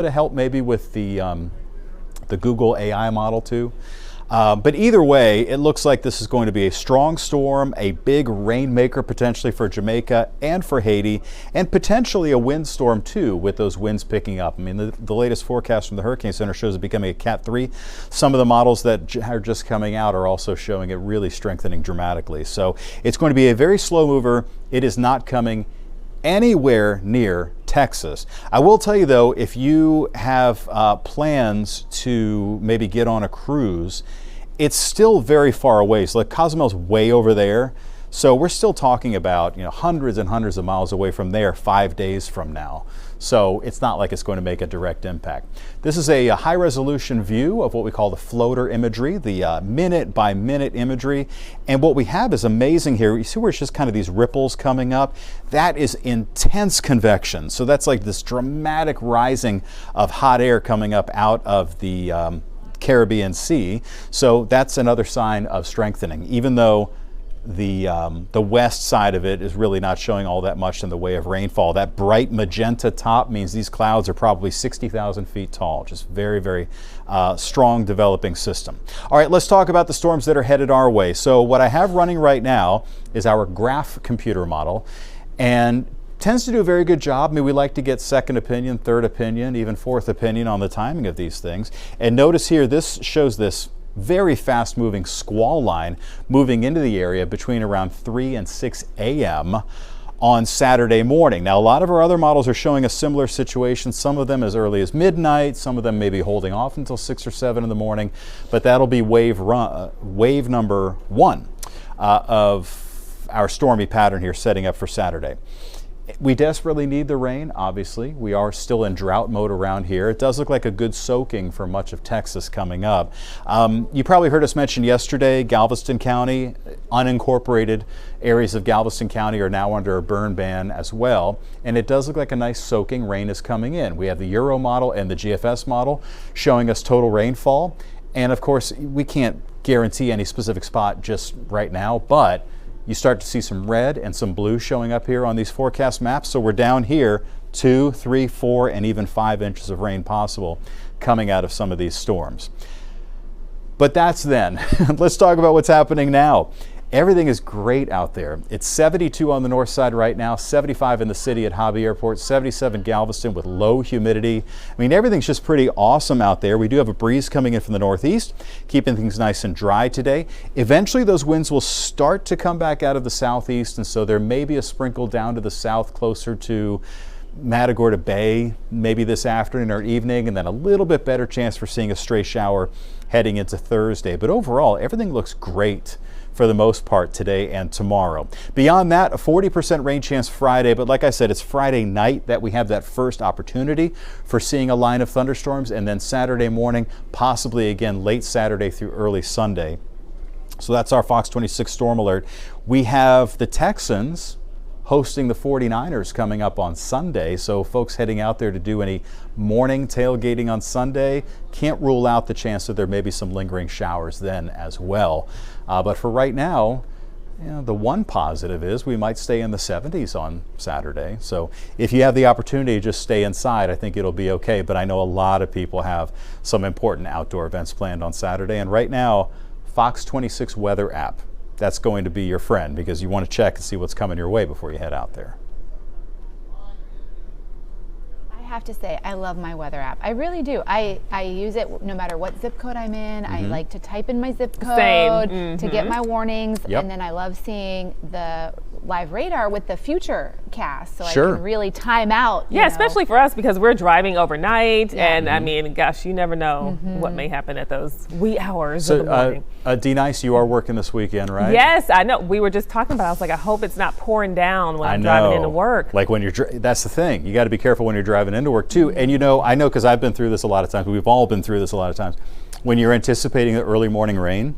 bit of help maybe with the Google AI model too. But either way, it looks like this is going to be a strong storm, a big rainmaker potentially for Jamaica and for Haiti, and potentially a windstorm too, with those winds picking up. I mean, the latest forecast from the Hurricane Center shows it becoming a Cat 3. Some of the models that are just coming out are also showing it really strengthening dramatically. So it's going to be a very slow mover. It is not coming anywhere near Texas. I will tell you though, if you have plans to maybe get on a cruise, it's still very far away. So like Cozumel's way over there. So we're still talking about, you know, hundreds and hundreds of miles away from there 5 days from now. So it's not like it's going to make a direct impact. This is a high resolution view of what we call the floater imagery, the minute by minute imagery. And what we have is amazing here. You see where it's just kind of these ripples coming up? That is intense convection. So that's like this dramatic rising of hot air coming up out of the Caribbean Sea. So that's another sign of strengthening, even though the west side of it is really not showing all that much in the way of rainfall. That bright magenta top means these clouds are probably 60,000 feet tall. Just very, very strong developing system. All right, let's talk about the storms that are headed our way. So what I have running right now is our graph computer model, and tends to do a very good job. I mean, we like to get second opinion, third opinion, even fourth opinion on the timing of these things. And notice here, this shows this very fast moving squall line moving into the area between around 3 and 6 a.m. on Saturday morning. Now, a lot of our other models are showing a similar situation, some of them as early as midnight, some of them may be holding off until 6 or 7 in the morning, but that'll be wave number 1 of our stormy pattern here setting up for Saturday. We desperately need the rain, obviously. We are still in drought mode around here. It does look like a good soaking for much of Texas coming up. You probably heard us mention yesterday, Galveston County, unincorporated areas of Galveston County are now under a burn ban as well. And it does look like a nice soaking rain is coming in. We have the Euro model and the GFS model showing us total rainfall. And of course, we can't guarantee any specific spot just right now, but you start to see some red and some blue showing up here on these forecast maps. So we're down here 2, 3, 4, and even 5 inches of rain possible coming out of some of these storms. But that's then. Let's talk about what's happening now. Everything is great out there. It's 72 on the north side right now, 75 in the city at Hobby Airport, 77 Galveston with low humidity. I mean, everything's just pretty awesome out there. We do have a breeze coming in from the northeast, keeping things nice and dry today. Eventually, those winds will start to come back out of the southeast, and so there may be a sprinkle down to the south closer to Matagorda Bay, maybe this afternoon or evening, and then a little bit better chance for seeing a stray shower heading into Thursday. But overall, everything looks great for the most part today and tomorrow. Beyond that, a 40% rain chance Friday, but like I said, it's Friday night that we have that first opportunity for seeing a line of thunderstorms, and then Saturday morning, possibly again late Saturday through early Sunday. So that's our Fox 26 storm alert. We have the Texans hosting the 49ers coming up on Sunday. So folks heading out there to do any morning tailgating on Sunday, can't rule out the chance that there may be some lingering showers then as well. But for right now, you know, the one positive is we might stay in the 70s on Saturday. So if you have the opportunity to just stay inside, I think it'll be okay. But I know a lot of people have some important outdoor events planned on Saturday. And right now, Fox 26 weather app, that's going to be your friend, because you want to check and see what's coming your way before you head out there. I have to say, I love my weather app. I really do. I use it no matter what zip code I'm in. I like to type in my zip code to get my warnings. Yep. And then I love seeing the live radar with the future cast, so Sure. I can really time out. Yeah, especially for us, because we're driving overnight, Yeah. and I mean, gosh, you never know what may happen at those wee hours of the morning. D-Nice, you are working this weekend, right? Yes, I know. We were just talking about it. I was like, I hope it's not pouring down when I'm driving into work. Like when you're, that's the thing. You got to be careful when you're driving into work too. And you know, I know because I've been through this a lot of times. We've all been through this a lot of times. When you're anticipating the early morning rain,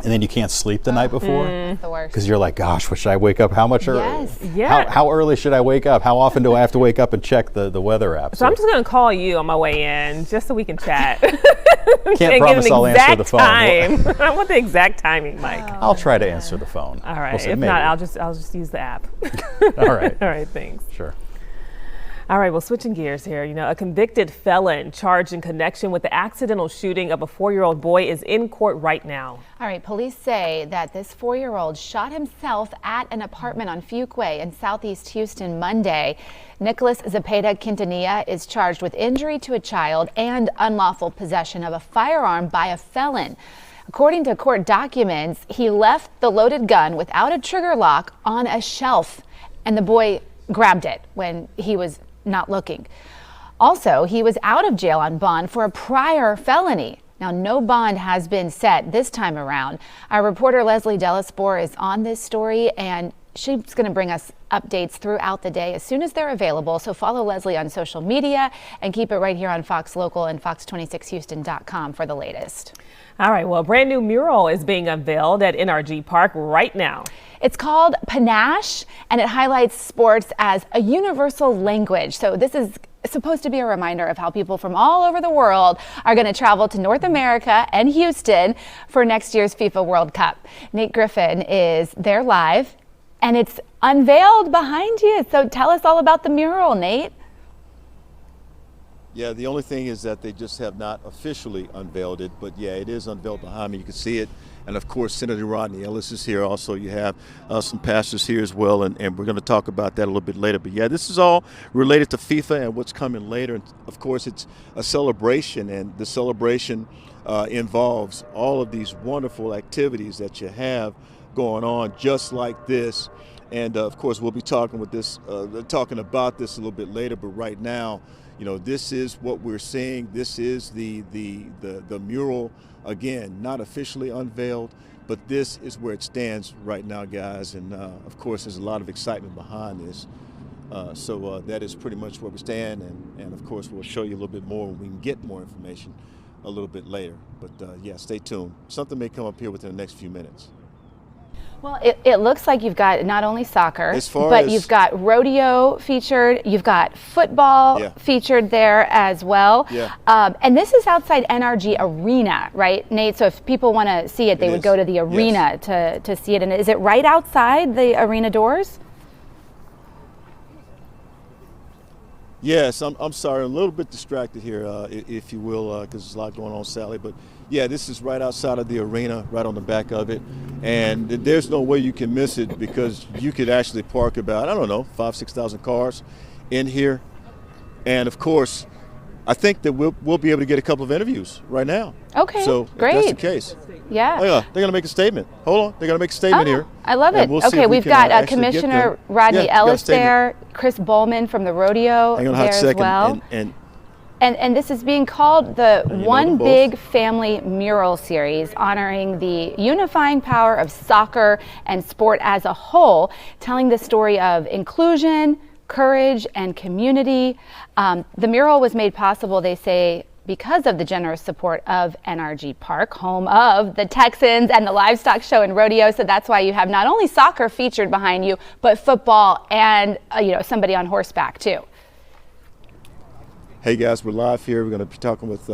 and then you can't sleep the night before, the worst. because you're like, gosh, should I wake up? How much early? Yes. Yeah. How early should I wake up? How often do I have to wake up and check the weather app? So I'm just going to call you on my way in just so we can chat. Can't promise I'll answer the phone. Time. I want the exact timing, Mike. I'll try to answer the phone. All right. We'll see, If maybe. not, I'll just use the app. All right. All right. Thanks. Sure. All right, well, switching gears here, a convicted felon charged in connection with the accidental shooting of a 4-year-old boy is in court right now. All right, police say that this 4-year-old shot himself at an apartment on Fuquay in southeast Houston Monday. Nicholas Zepeda Quintanilla is charged with injury to a child and unlawful possession of a firearm by a felon. According to court documents, he left the loaded gun without a trigger lock on a shelf, and the boy grabbed it when he was not looking. Also, he was out of jail on bond for a prior felony. Now, no bond has been set this time around. Our reporter Leslie Delaspore is on this story, and she's going to bring us updates throughout the day as soon as they're available. So follow Leslie on social media and keep it right here on Fox Local and fox26houston.com for the latest. All right, well, a brand new mural is being unveiled at NRG Park right now. It's called Panache, and it highlights sports as a universal language. So this is supposed to be a reminder of how people from all over the world are going to travel to North America and Houston for next year's FIFA World Cup. Nate Griffin is there live, and it's unveiled behind you. So tell us all about the mural, Nate. Yeah, the only thing is that they just have not officially unveiled it, but yeah, it is unveiled behind me. You can see it. And of course, Senator Rodney Ellis is here. Also, you have some pastors here as well, and we're going to talk about that a little bit later. But yeah, this is all related to FIFA and what's coming later. And of course, it's a celebration, and the celebration involves all of these wonderful activities that you have going on just like this. And of course, we'll be talking about this a little bit later. But right now, this is what we're seeing. This is the mural. Again, not officially unveiled, but this is where it stands right now, guys. And of course, there's a lot of excitement behind this. So that is pretty much where we stand. And of course, we'll show you a little bit more when we can get more information a little bit later. But yeah, stay tuned. Something may come up here within the next few minutes. Well, it looks like you've got not only soccer, but you've got rodeo featured, you've got football featured there as well. Yeah. And this is outside NRG Arena, right, Nate? So if people want to see it, they would go to the arena to see it. And is it right outside the arena doors? Yes, I'm sorry, I'm a little bit distracted here, if you will, because there's a lot going on, Sally. But yeah, this is right outside of the arena, right on the back of it. And there's no way you can miss it, because you could actually park about, 5,000-6,000 cars in here. And of course, I think that we'll be able to get a couple of interviews right now. Okay, so great. If that's the case. Yeah. Oh, yeah, they're going to make a statement. Hold on, they're going to make a statement here. I love it. We'll we've got Commissioner Rodney Ellis there, Chris Bowman from the rodeo there as well. And this is being called the One Big Family Mural Series, honoring the unifying power of soccer and sport as a whole, telling the story of inclusion, courage, and community. The mural was made possible, they say, because of the generous support of NRG Park, home of the Texans and the livestock show and rodeo. So that's why you have not only soccer featured behind you, but football and somebody on horseback too. Hey guys, we're live here. We're going to be talking with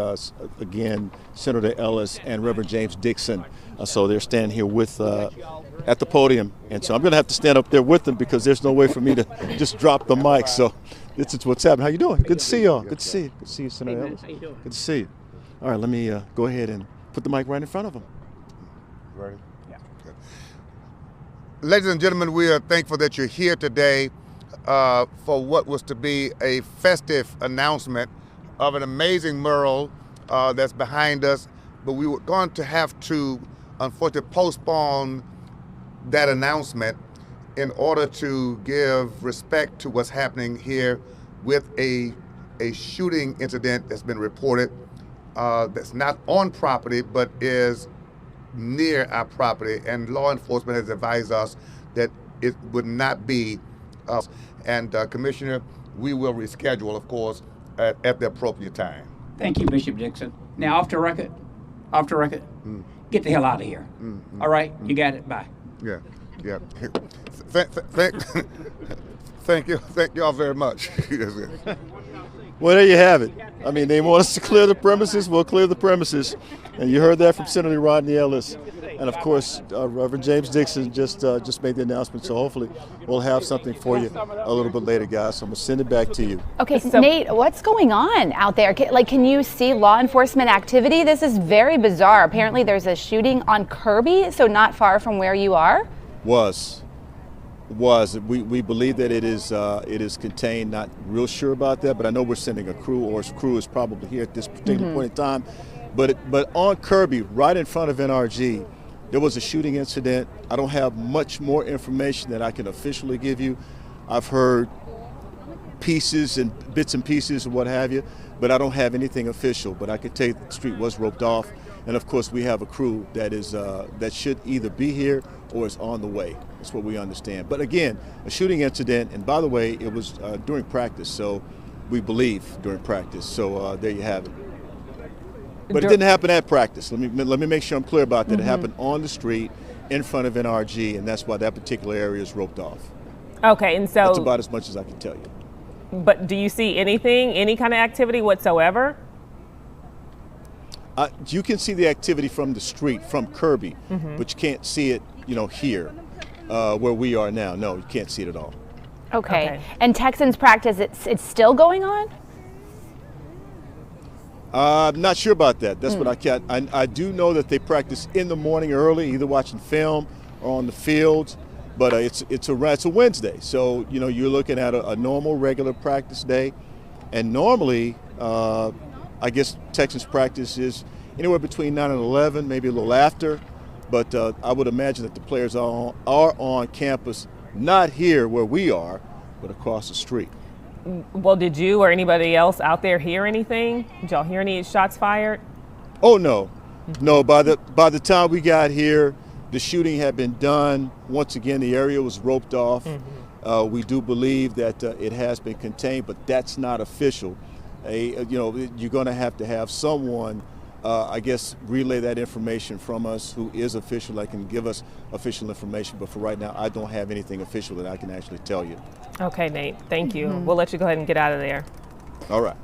again Senator Ellis and Reverend James Dixon. So they're standing here with at the podium, and so I'm going to have to stand up there with them, because there's no way for me to just drop the mic. So this is what's happening. How you doing? Good to see y'all. Good to see you. Good to see you, Senator Ellis. How you doing? Good to see you. All right, let me go ahead and put the mic right in front of them. Ready? Yeah. Okay. Ladies and gentlemen, we are thankful that you're here today for what was to be a festive announcement of an amazing mural that's behind us, but we were going to have to, unfortunately, postpone that announcement in order to give respect to what's happening here with a shooting incident that's been reported that's not on property but is near our property, and law enforcement has advised us that it would not be us. And Commissioner, we will reschedule, of course, at the appropriate time. Thank you, Bishop Dixon. Now, off the record, get the hell out of here. All right, you got it. Bye. Yeah. Thank you all very much. Well, there you have it. I mean, they want us to clear the premises. We'll clear the premises. And you heard that from Senator Rodney Ellis. And, of course, Reverend James Dixon just made the announcement. So hopefully we'll have something for you a little bit later, guys. So I'm going to send it back to you. Okay, so Nate, what's going on out there? Can you see law enforcement activity? This is very bizarre. Apparently there's a shooting on Kirby, so not far from where you are. We believe that it is contained. Not real sure about that, but I know we're sending a crew, or a crew is probably here at this particular point in time. But on Kirby, right in front of NRG, there was a shooting incident. I don't have much more information that I can officially give you. I've heard pieces and bits and pieces and what have you, but I don't have anything official. But I can tell you the street was roped off, and of course we have a crew that is that should either be here or is on the way. That's what we understand. But again, a shooting incident, and by the way, it was during practice, so we believe during practice. So there you have it. But it didn't happen at practice. Let me make sure I'm clear about that. It happened on the street in front of NRG, and that's why that particular area is roped off. Okay, and so that's about as much as I can tell you. But do you see anything, any kind of activity whatsoever? You can see the activity from the street, from Kirby, but you can't see it, here, where we are now. No, you can't see it at all. Okay. And Texans practice, it's still going on? I'm not sure about that. That's what I can't. I do know that they practice in the morning early, either watching film or on the field. But it's a Wednesday, so you're looking at a normal, regular practice day, and normally, I guess Texans practice is anywhere between 9 and 11, maybe a little after. But I would imagine that the players are on campus, not here where we are, but across the street. Well, did you or anybody else out there hear anything? Did y'all hear any shots fired? Oh no, no. By the time we got here, the shooting had been done. Once again, the area was roped off. We do believe that it has been contained, but that's not official. You're going to have someone, I guess, relay that information from us who is official, that can give us official information. But for right now, I don't have anything official that I can actually tell you. Okay, Nate, thank you. We'll let you go ahead and get out of there. All right.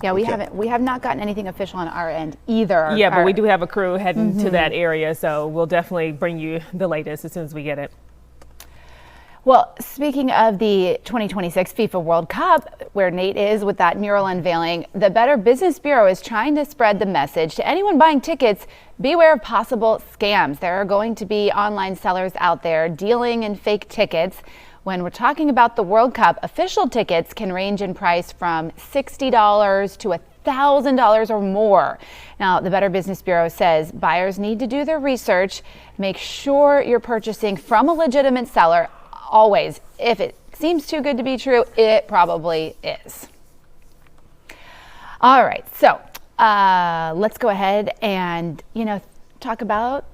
Yeah, we have not gotten anything official on our end either. Yeah, but we do have a crew heading to that area, so we'll definitely bring you the latest as soon as we get it. Well, speaking of the 2026 FIFA World Cup, where Nate is with that mural unveiling, the Better Business Bureau is trying to spread the message to anyone buying tickets: beware of possible scams. There are going to be online sellers out there dealing in fake tickets. When we're talking about the World Cup, official tickets can range in price from $60 to $1,000 or more. Now, the Better Business Bureau says buyers need to do their research, make sure you're purchasing from a legitimate seller. Always, if it seems too good to be true, it probably is. All right, so let's go ahead and, talk about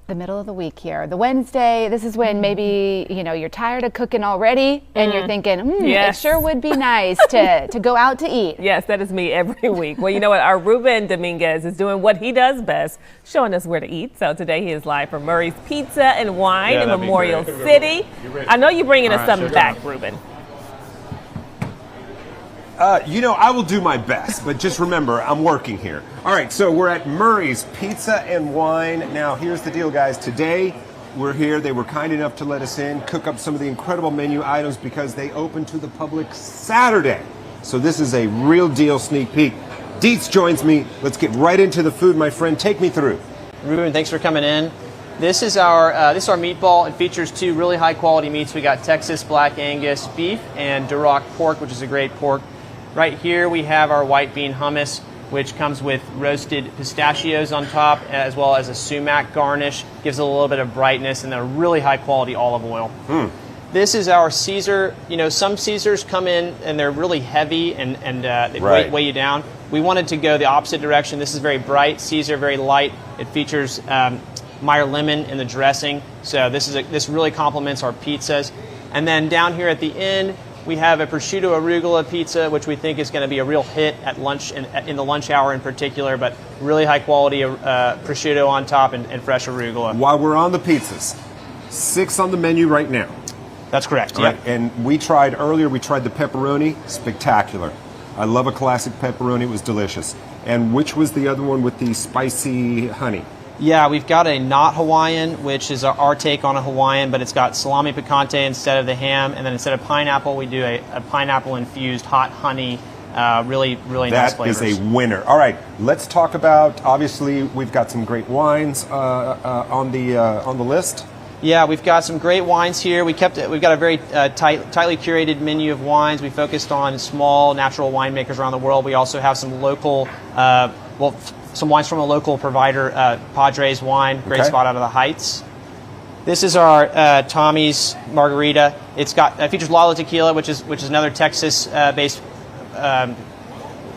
the middle of the week here. The Wednesday, this is when maybe, you're tired of cooking already and you're thinking, yes, it sure would be nice to go out to eat. Yes, that is me every week. Well, you know what? Our Ruben Dominguez is doing what he does best, showing us where to eat. So today he is live from Murray's Pizza and Wine in Memorial City. I know you're bringing us something back, Ruben. I will do my best, but just remember, I'm working here. All right, so we're at Murray's Pizza and Wine. Now, here's the deal, guys. Today, we're here. They were kind enough to let us in, cook up some of the incredible menu items because they open to the public Saturday. So this is a real deal sneak peek. Dietz joins me. Let's get right into the food, my friend. Take me through. Ruben, thanks for coming in. This is our meatball. It features two really high quality meats. We got Texas Black Angus beef and Duroc pork, which is a great pork. Right here we have our white bean hummus, which comes with roasted pistachios on top, as well as a sumac garnish. Gives it a little bit of brightness, and then a really high quality olive oil. This is our Caesar. Some Caesars come in and they're really heavy and they weigh you down. We wanted to go the opposite direction. This is very bright. Caesar, very light. It features Meyer lemon in the dressing, so this really complements our pizzas. And then down here at the end, we have a prosciutto arugula pizza, which we think is going to be a real hit at lunch, in the lunch hour in particular, but really high quality prosciutto on top and fresh arugula. While we're on the pizzas, 6 on the menu right now. That's correct, Right. And we tried the pepperoni, spectacular. I love a classic pepperoni. It was delicious. And which was the other one with the spicy honey? Yeah, we've got a not Hawaiian, which is our take on a Hawaiian, but it's got salami picante instead of the ham, and then instead of pineapple, we do a pineapple-infused hot honey. Really nice flavors. That is a winner. All right, let's talk about. Obviously, we've got some great wines on the list. Yeah, we've got some great wines here. We've got a very tightly curated menu of wines. We focused on small natural winemakers around the world. We also have some local, some wines from a local provider, Padres Wine, great spot out of the Heights. This is our Tommy's Margarita. It features Lala Tequila, which is another Texas-based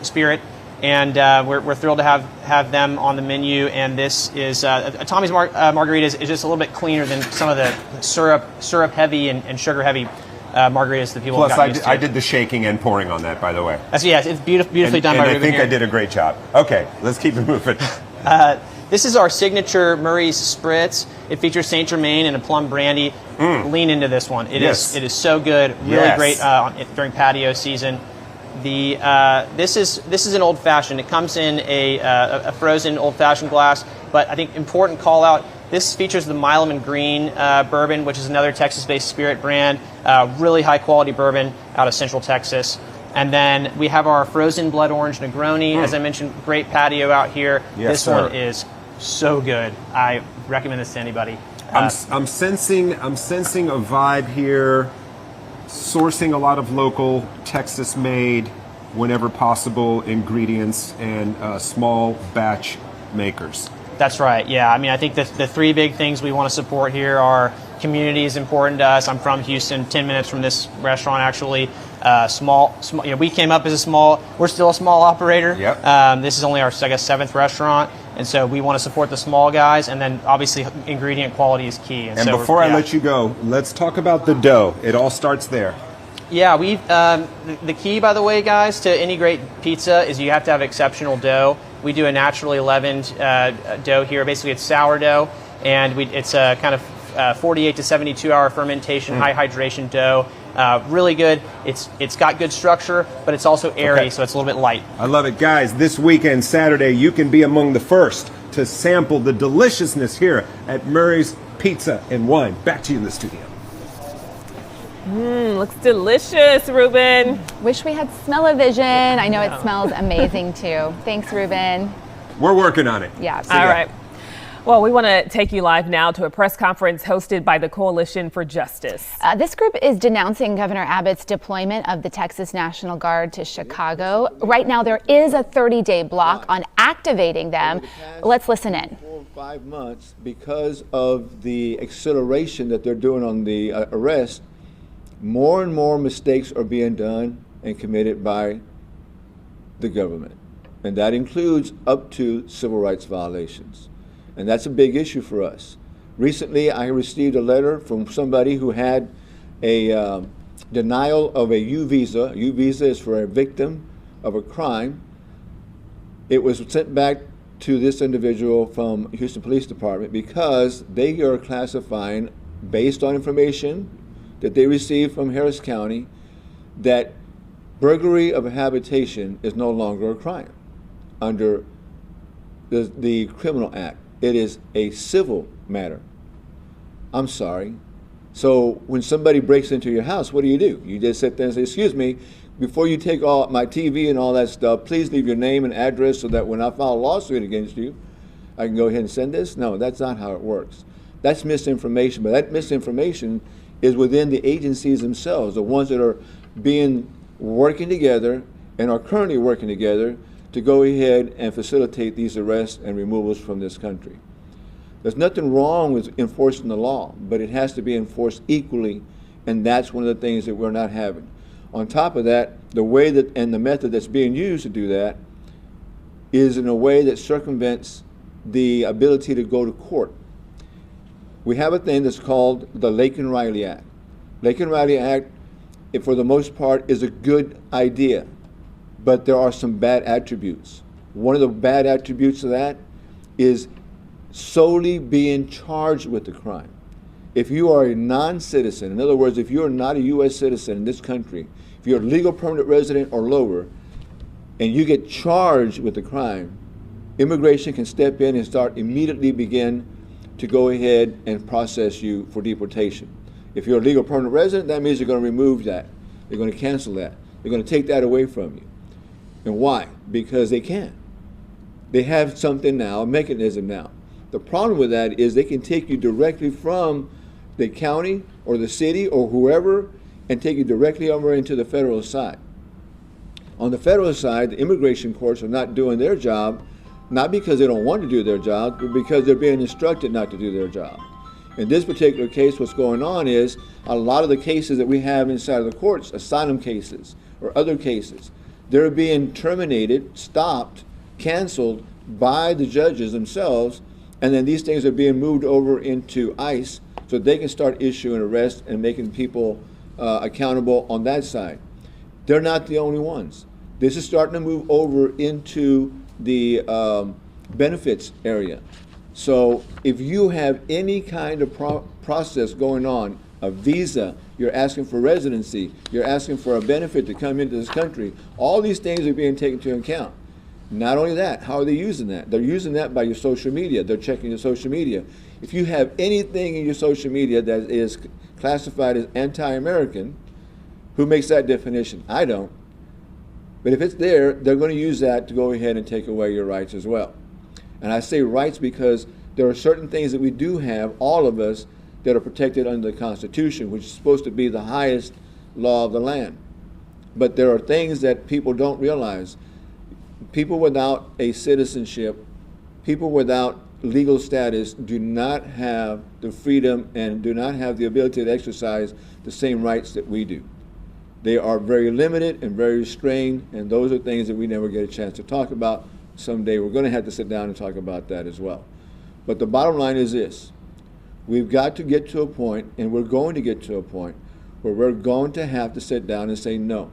spirit, and we're thrilled to have them on the menu. And this is Tommy's Margarita is just a little bit cleaner than some of the syrup heavy and sugar heavy margaritas that people Plus, have gotten used to. I did the shaking and pouring on that, by the way. It's beautifully done by Ruben. Ruben I think here. I did a great job. Okay, let's keep it moving. This is our signature Murray's Spritz. It features Saint Germain and a plum brandy. Lean into this one. It is so good. Really great during patio season. This is an old fashioned. It comes in a frozen old fashioned glass, but I think important call out. This features the Milam and Green bourbon, which is another Texas-based spirit brand. Really high quality bourbon out of Central Texas. And then we have our frozen blood orange Negroni. As I mentioned, great patio out here. This one is so good. I recommend this to anybody. I'm sensing a vibe here. Sourcing a lot of local Texas-made, whenever possible, ingredients and small batch makers. That's right. Yeah. I mean, I think the three big things we want to support here are community is important to us. I'm from Houston, 10 minutes from this restaurant, actually. Small. We came up as we're still a small operator. Yep. This is only our, I guess, 7th restaurant. And so we want to support the small guys. And then obviously ingredient quality is key. And so before I let you go, let's talk about the dough. It all starts there. Yeah, the key, by the way, guys, to any great pizza is you have to have exceptional dough. We do a naturally leavened dough here. Basically, it's sourdough, and it's a kind of 48 to 72 hour fermentation, high hydration dough. Really good. It's got good structure, but it's also airy, so it's a little bit light. I love it. Guys, this weekend, Saturday, you can be among the first to sample the deliciousness here at Murray's Pizza and Wine. Back to you in the studio. Looks delicious, Ruben. Wish we had smell-o-vision. I know it smells amazing too. Thanks, Ruben. We're working on it. Yeah. All right. Well, we want to take you live now to a press conference hosted by the Coalition for Justice. This group is denouncing Governor Abbott's deployment of the Texas National Guard to Chicago. Right now, there is a 30-day block on activating them. Let's listen in. 4 or 5 months, because of the acceleration that they're doing on the arrest, more and more mistakes are being done and committed by the government. And that includes up to civil rights violations. And that's a big issue for us. Recently, I received a letter from somebody who had a denial of a U visa. A U visa is for a victim of a crime. It was sent back to this individual from Houston Police Department because they are classifying, based on information that they received from Harris County, that burglary of a habitation is no longer a crime under the Criminal Act. It is a civil matter. I'm sorry. So when somebody breaks into your house, what do? You just sit there and say, excuse me, before you take all my TV and all that stuff, please leave your name and address so that when I file a lawsuit against you, I can go ahead and send this? No, that's not how it works. That's misinformation, but that misinformation is within the agencies themselves, the ones that are working together and are currently working together to go ahead and facilitate these arrests and removals from this country. There's nothing wrong with enforcing the law, but it has to be enforced equally, and that's one of the things that we're not having. On top of that, the way that and the method that's being used to do that is in a way that circumvents the ability to go to court. We have a thing that's called the Laken Riley Act. Laken Riley Act, for the most part, is a good idea, but there are some bad attributes. One of the bad attributes of that is solely being charged with the crime. If you are a non-citizen, in other words, if you're not a U.S. citizen in this country, if you're a legal permanent resident or lower, and you get charged with the crime, immigration can step in and immediately begin to go ahead and process you for deportation. If you're a legal permanent resident, that means they're going to remove that. They're going to cancel that. They're going to take that away from you. And why? Because they can. They have something now, a mechanism now. The problem with that is they can take you directly from the county or the city or whoever and take you directly over into the federal side. On the federal side, the immigration courts are not doing their job, not because they don't want to do their job, but because they're being instructed not to do their job. In this particular case, what's going on is a lot of the cases that we have inside of the courts, asylum cases or other cases, they're being terminated, stopped, canceled by the judges themselves, and then these things are being moved over into ICE so they can start issuing arrests and making people accountable on that side. They're not the only ones. This is starting to move over into the benefits area. So if you have any kind of process going on, a visa, you're asking for residency, you're asking for a benefit to come into this country, all these things are being taken into account. Not only that, how are they using that? They're using that by your social media. They're checking your social media. If you have anything in your social media that is classified as anti-American, who makes that definition? I don't. But if it's there, they're going to use that to go ahead and take away your rights as well. And I say rights because there are certain things that we do have, all of us, that are protected under the Constitution, which is supposed to be the highest law of the land. But there are things that people don't realize. People without a citizenship, people without legal status do not have the freedom and do not have the ability to exercise the same rights that we do. They are very limited and very restrained, and those are things that we never get a chance to talk about. Someday we're going to have to sit down and talk about that as well. But the bottom line is this. We've got to get to a point, and we're going to get to a point, where we're going to have to sit down and say no.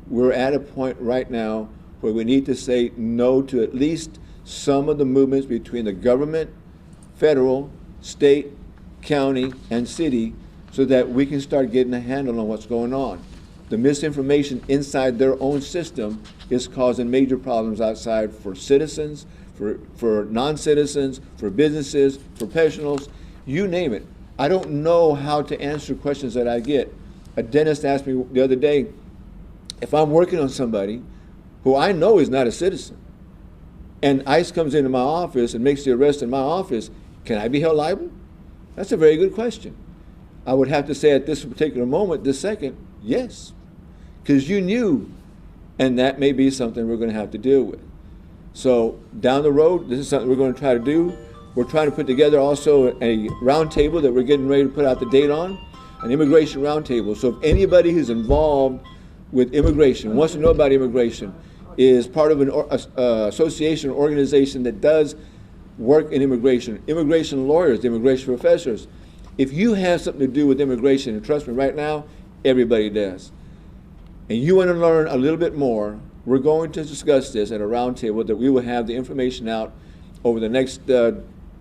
We're at a point right now where we need to say no to at least some of the movements between the government, federal, state, county, and city, so that we can start getting a handle on what's going on. The misinformation inside their own system is causing major problems outside for citizens, for non-citizens, for businesses, professionals, you name it. I don't know how to answer questions that I get. A dentist asked me the other day, if I'm working on somebody who I know is not a citizen, and ICE comes into my office and makes the arrest in my office, can I be held liable? That's a very good question. I would have to say at this particular moment, this second, yes, because you knew, and that may be something we're going to have to deal with. So down the road, this is something we're going to try to do. We're trying to put together also a roundtable that we're getting ready to put out the date on, an immigration roundtable. So if anybody who's involved with immigration, wants to know about immigration, is part of an association or organization that does work in immigration lawyers, immigration professors. If you have something to do with immigration, and trust me, right now, everybody does, and you want to learn a little bit more, we're going to discuss this at a roundtable that we will have the information out over the next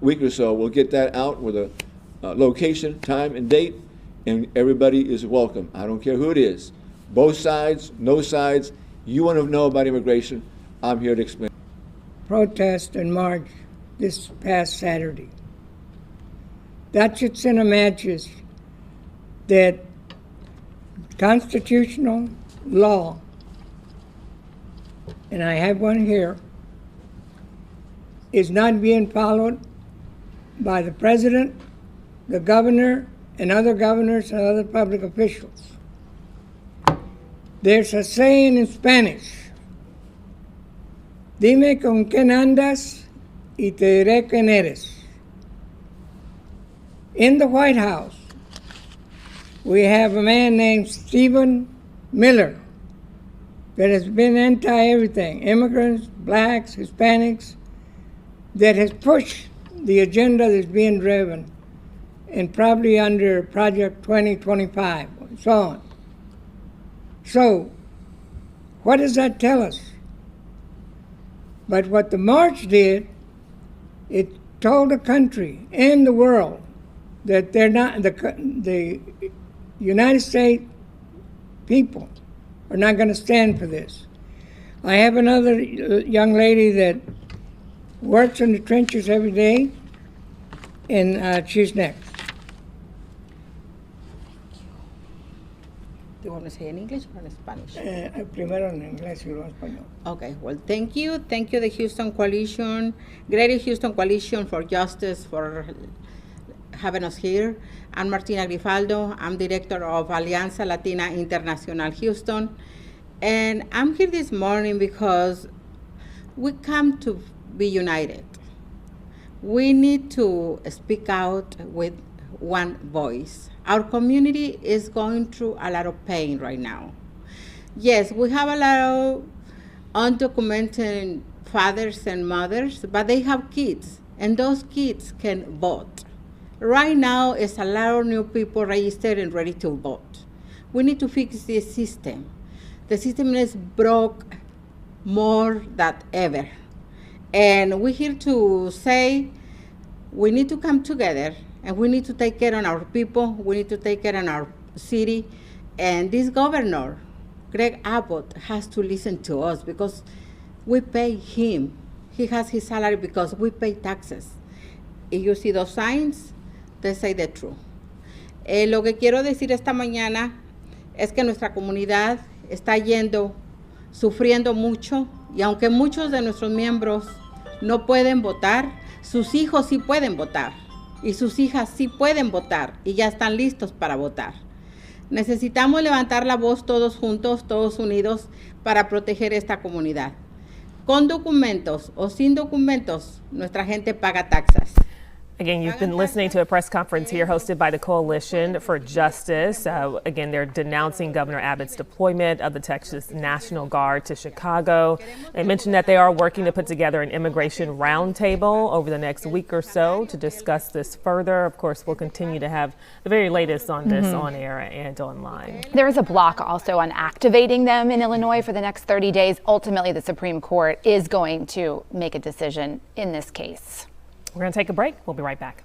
week or so. We'll get that out with a location, time, and date, and everybody is welcome. I don't care who it is. Both sides, no sides. You want to know about immigration, I'm here to explain. Protest and march this past Saturday. That should send a message that constitutional law, and I have one here, is not being followed by the president, the governor, and other governors and other public officials. There's a saying in Spanish, dime con quién andas y te diré quién eres. In the White House, we have a man named Stephen Miller that has been anti-everything, immigrants, blacks, Hispanics, that has pushed the agenda that's being driven, and probably under Project 2025 and so on. So, what does that tell us? But what the march did, it told the country and the world that they're not, the United States people are not going to stand for this. I have another young lady that works in the trenches every day, and she's next. Do you want me to say in English or in Spanish? Primero en inglés y luego en español. Okay, well, thank you. Thank you, the Houston Coalition, Greater Houston Coalition for Justice, for having us here. I'm Martina Grifaldo. I'm director of Alianza Latina Internacional Houston. And I'm here this morning because we come to be united. We need to speak out with one voice. Our community is going through a lot of pain right now. Yes, we have a lot of undocumented fathers and mothers, but they have kids, and those kids can vote. Right now, it's a lot of new people registered and ready to vote. We need to fix this system. The system is broke more than ever. And we're here to say we need to come together, and we need to take care of our people. We need to take care of our city. And this governor, Greg Abbott, has to listen to us because we pay him. He has his salary because we pay taxes. If you see those signs, they say the truth. Lo que quiero decir esta mañana es que nuestra comunidad está sufriendo mucho, y aunque muchos de nuestros miembros no pueden votar, sus hijos sí pueden votar. Y sus hijas sí pueden votar y ya están listos para votar. Necesitamos levantar la voz todos juntos, todos unidos, para proteger esta comunidad. Con documentos o sin documentos, nuestra gente paga taxas. Again, you've been listening to a press conference here hosted by the Coalition for Justice. Again, they're denouncing Governor Abbott's deployment of the Texas National Guard to Chicago. They mentioned that they are working to put together an immigration roundtable over the next week or so to discuss this further. Of course, we'll continue to have the very latest on this on air and online. There is a block also on activating them in Illinois for the next 30 days. Ultimately, the Supreme Court is going to make a decision in this case. We're going to take a break. We'll be right back.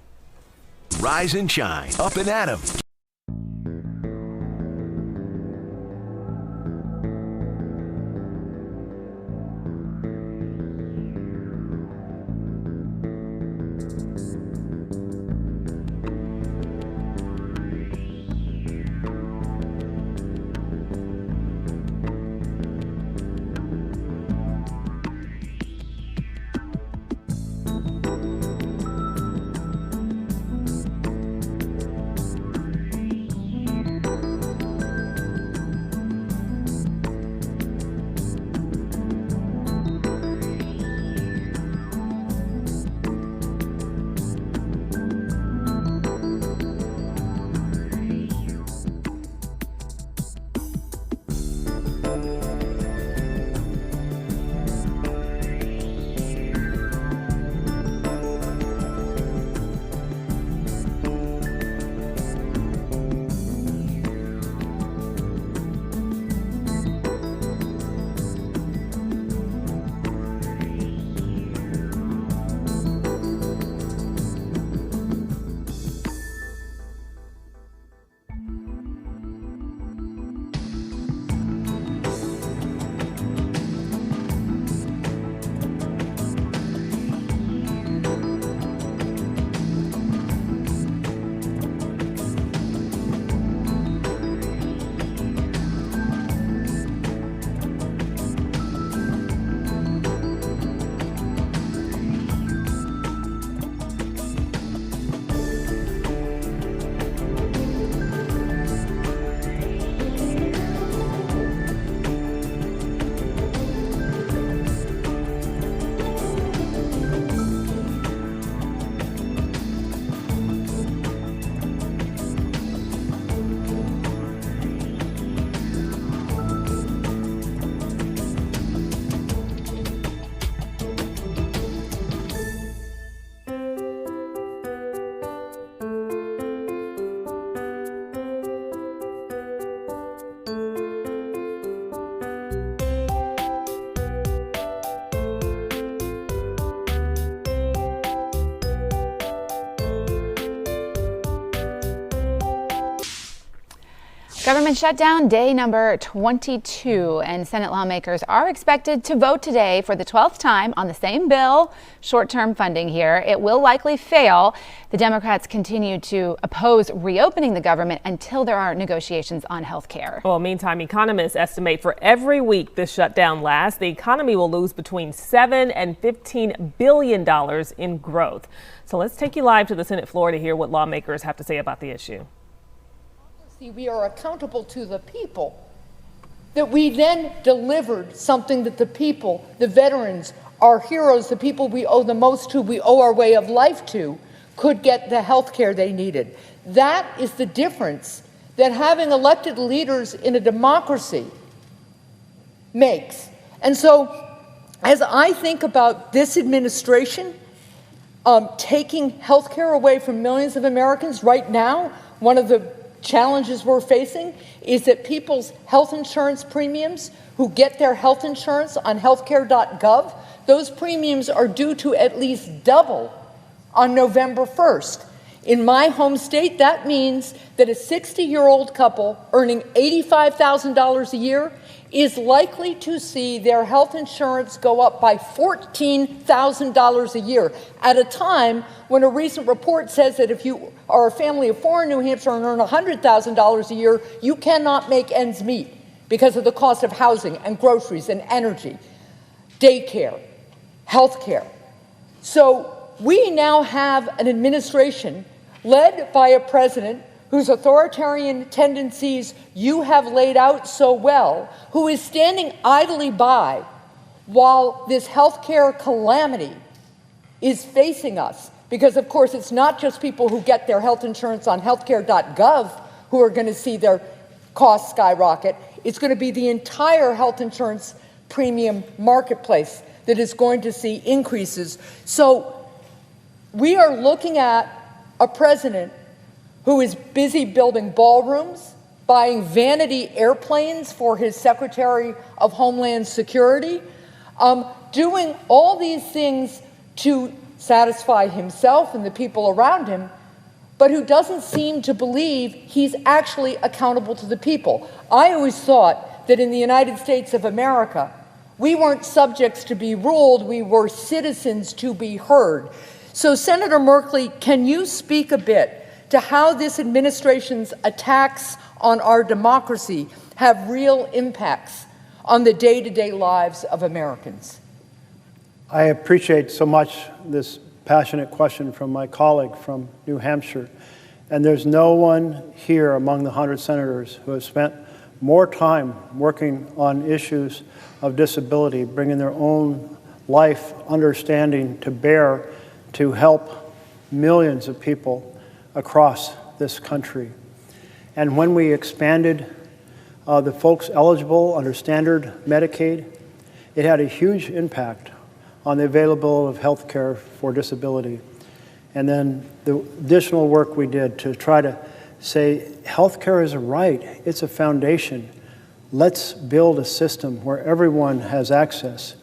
Rise and shine. Up and at 'em. Government shutdown day number 22, and Senate lawmakers are expected to vote today for the 12th time on the same bill, short-term funding here. It will likely fail. The Democrats continue to oppose reopening the government until there are negotiations on health care. Well, meantime, economists estimate for every week this shutdown lasts, the economy will lose between $7 and $15 billion in growth. So let's take you live to the Senate floor to hear what lawmakers have to say about the issue. We are accountable to the people, that we then delivered something that the people, the veterans, our heroes, the people we owe the most to, we owe our way of life to, could get the health care they needed. That is the difference that having elected leaders in a democracy makes. And so, as I think about this administration taking health care away from millions of Americans right now, one of the challenges we're facing is that people's health insurance premiums who get their health insurance on healthcare.gov, those premiums are due to at least double on November 1st. In my home state, that means that a 60-year-old couple earning $85,000 a year is likely to see their health insurance go up by $14,000 a year at a time when a recent report says that if you are a family of four in New Hampshire and earn $100,000 a year, you cannot make ends meet because of the cost of housing and groceries and energy, daycare, health care. So we now have an administration led by a president whose authoritarian tendencies you have laid out so well, who is standing idly by while this healthcare calamity is facing us. Because, of course, it's not just people who get their health insurance on healthcare.gov who are going to see their costs skyrocket. It's going to be the entire health insurance premium marketplace that is going to see increases. So we are looking at a president who is busy building ballrooms, buying vanity airplanes for his Secretary of Homeland Security, doing all these things to satisfy himself and the people around him, but who doesn't seem to believe he's actually accountable to the people. I always thought that in the United States of America, we weren't subjects to be ruled, we were citizens to be heard. So, Senator Merkley, can you speak a bit to how this administration's attacks on our democracy have real impacts on the day-to-day lives of Americans? I appreciate so much this passionate question from my colleague from New Hampshire. And there's no one here among the 100 senators who have spent more time working on issues of disability, bringing their own life understanding to bear to help millions of people across this country. And when we expanded the folks eligible under standard Medicaid, it had a huge impact on the availability of health care for disability. And then the additional work we did to try to say health care is a right, it's a foundation. Let's build a system where everyone has access.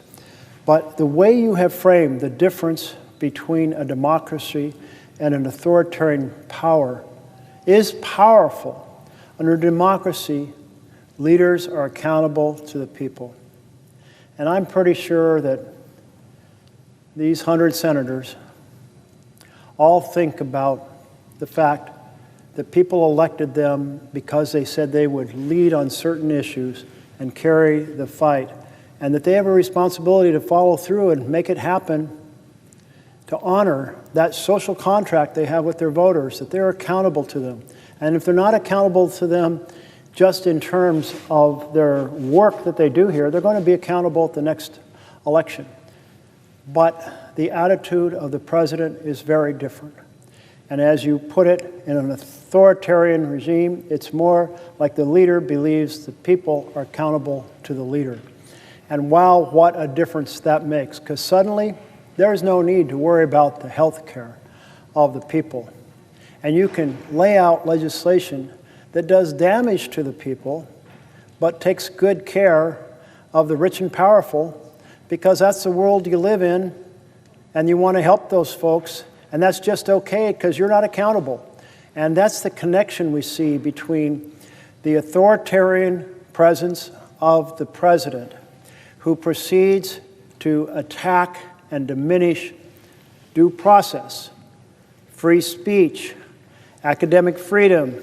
But the way you have framed the difference between a democracy and an authoritarian power is powerful. Under democracy, leaders are accountable to the people. And I'm pretty sure that these 100 senators all think about the fact that people elected them because they said they would lead on certain issues and carry the fight, and that they have a responsibility to follow through and make it happen, to honor that social contract they have with their voters, that they're accountable to them. And if they're not accountable to them just in terms of their work that they do here, they're going to be accountable at the next election. But the attitude of the president is very different. And as you put it, in an authoritarian regime, it's more like the leader believes the people are accountable to the leader. And wow, what a difference that makes, because suddenly there is no need to worry about the health care of the people. And you can lay out legislation that does damage to the people, but takes good care of the rich and powerful, because that's the world you live in, and you want to help those folks, and that's just okay because you're not accountable. And that's the connection we see between the authoritarian presence of the president, who proceeds to attack and diminish due process, free speech, academic freedom,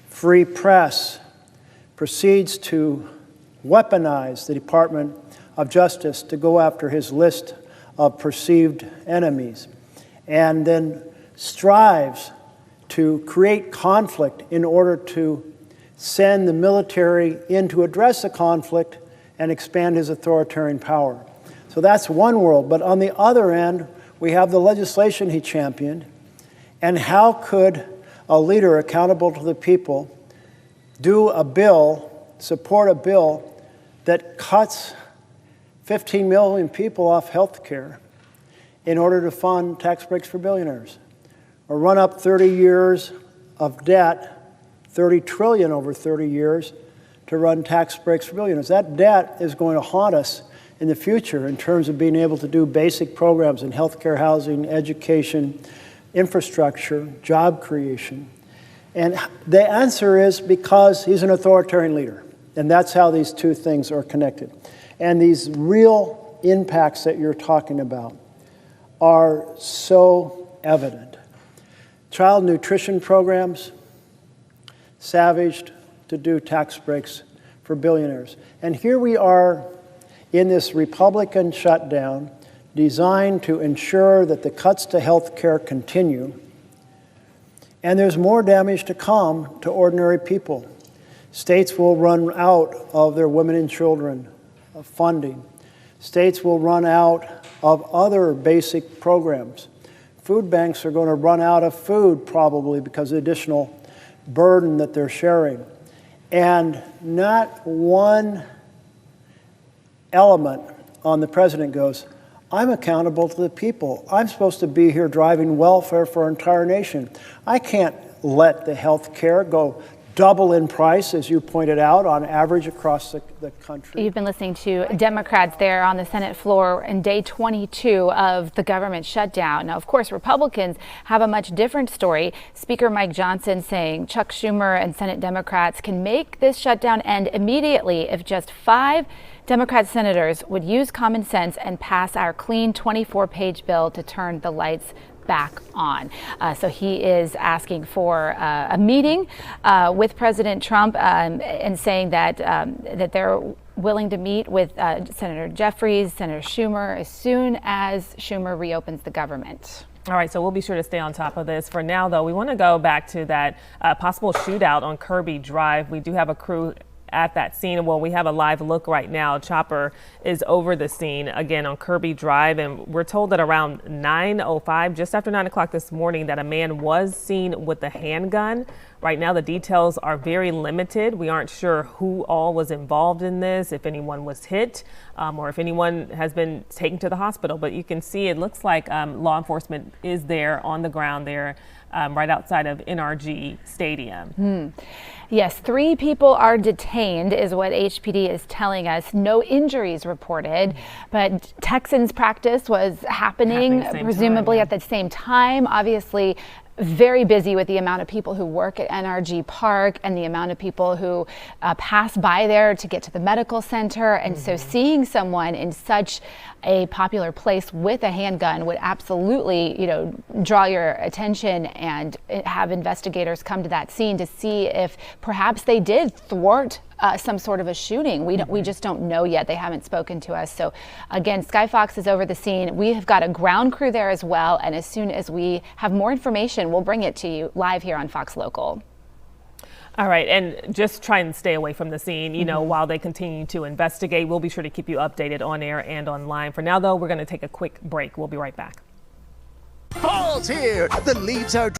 free press, proceeds to weaponize the Department of Justice to go after his list of perceived enemies, and then strives to create conflict in order to send the military in to address the conflict and expand his authoritarian power. So that's one world. But on the other end, we have the legislation he championed. And how could a leader accountable to the people do a bill, support a bill that cuts 15 million people off health care in order to fund tax breaks for billionaires, or run up 30 years of debt, 30 trillion over 30 years, to run tax breaks for billionaires? That debt is going to haunt us in the future in terms of being able to do basic programs in healthcare, housing, education, infrastructure, job creation. And the answer is because he's an authoritarian leader. And that's how these two things are connected. And these real impacts that you're talking about are so evident. Child nutrition programs, savaged to do tax breaks for billionaires. And here we are in this Republican shutdown designed to ensure that the cuts to health care continue. And there's more damage to come to ordinary people. States will run out of their women and children funding. States will run out of other basic programs. Food banks are going to run out of food probably because of the additional burden that they're sharing. And not one element on the president goes, I'm accountable to the people. I'm supposed to be here driving welfare for our entire nation. I can't let the health care go double in price, as you pointed out, on average across the country. You've been listening to Democrats there on the Senate floor in day 22 of the government shutdown. Now, of course, Republicans have a much different story. Speaker Mike Johnson saying Chuck Schumer and Senate Democrats can make this shutdown end immediately if just 5 Democrat senators would use common sense and pass our clean 24-page bill to turn the lights back on. So he is asking for a meeting with President Trump and saying that that they're willing to meet with Senator Jeffries, Senator Schumer, as soon as Schumer reopens the government. All right, so we'll be sure to stay on top of this. For now, though, we want to go back to that possible shootout on Kirby Drive. We do have a crew at that scene. Well, we have a live look right now. Chopper is over the scene again on Kirby Drive, and we're told that around 9:05, just after 9 o'clock this morning, that a man was seen with a handgun. Right now, the details are very limited. We aren't sure who all was involved in this, if anyone was hit, or if anyone has been taken to the hospital. But you can see it looks like law enforcement is there on the ground there, right outside of NRG Stadium. Yes, 3 people are detained is what HPD is telling us. No injuries reported, but Texans practice was happening presumably at the same time. Obviously, very busy with the amount of people who work at NRG Park and the amount of people who pass by there to get to the medical center. And so seeing someone in such a popular place with a handgun would absolutely, you know, draw your attention and have investigators come to that scene to see if perhaps they did thwart some sort of a shooting. We just don't know yet. They haven't spoken to us. So again, Sky Fox is over the scene. We have got a ground crew there as well. And as soon as we have more information, we'll bring it to you live here on Fox Local. All right, and just try and stay away from the scene, you know, while they continue to investigate. We'll be sure to keep you updated on air and online. For now, though, we're going to take a quick break. We'll be right back. Fall's here. The leaves are